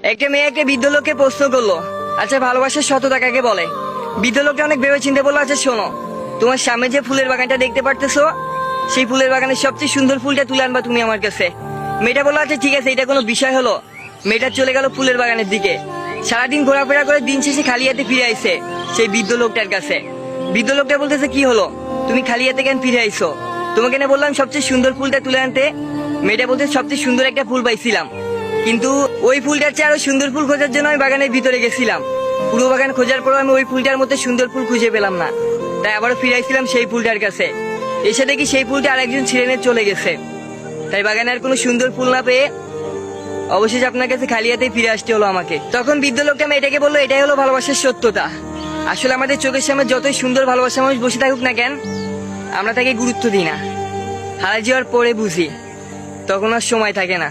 একটা মেয়ে একটা বৃদ্ধ লোককে প্রশ্ন করলো, আচ্ছা ভালোবাসার সততা কাকে বলে? বৃদ্ধ লোকটা অনেক ভেবে চিন্তে বললো, আচ্ছা শোনো, তোমার সামনে যে ফুলের বাগানটা দেখতে পারতেছো, সেই ফুলের বাগানের সবচেয়ে সুন্দর ফুলটা তুলে আনবা তুমি আমার কাছে। মেয়েটা বললো, আচ্ছা ঠিক আছে, এটা কোনো বিষয় হলো? মেয়েটা চলে গেল ফুলের বাগানের দিকে। সারাদিন ঘোরাফেরা করে দিন শেষে খালি হাতে ফিরে আইছে সেই বৃদ্ধ লোকটার কাছে। বৃদ্ধ লোকটা বলতেছে, কি হলো, তুমি খালি হাতে কেন ফিরে আইছো? তোমাকে না বললাম সবচেয়ে সুন্দর ফুলটা তুলে আনতে? মেয়েটা বলতে, সবচেয়ে সুন্দর একটা ফুল পাইছিলাম, কিন্তু ওই ফুলটার চেয়ে আরো সুন্দর ফুল খোঁজার জন্য আমি বাগানের ভিতরে গেছিলাম। পুরো বাগান খোঁজার পর আমি ওই ফুলটার মধ্যে সুন্দর ফুল খুঁজে পেলাম না, তাই আবারও ফিরাইছিলাম সেই ফুলটার কাছে। এসে দেখি সেই ফুলটা আরেকজন ছিঁড়ে নিয়ে চলে গেছে। তাই বাগানে আর কোনো সুন্দর ফুল না পেয়ে অবশেষে আপনার কাছে খালি হাতেই ফিরে আসতে হলো আমাকে। তখন বৃদ্ধ লোকটা মেয়েটাকে বললো, এটাই হলো ভালোবাসার সত্যতা। আসলে আমাদের চোখের সামনে যতই সুন্দর ভালোবাসা মানুষ বসে থাকুক না কেন, আমরা তাকে গুরুত্ব দিই না। হারাই যাওয়ার পরে বুঝি, তখন আর সময় থাকে না।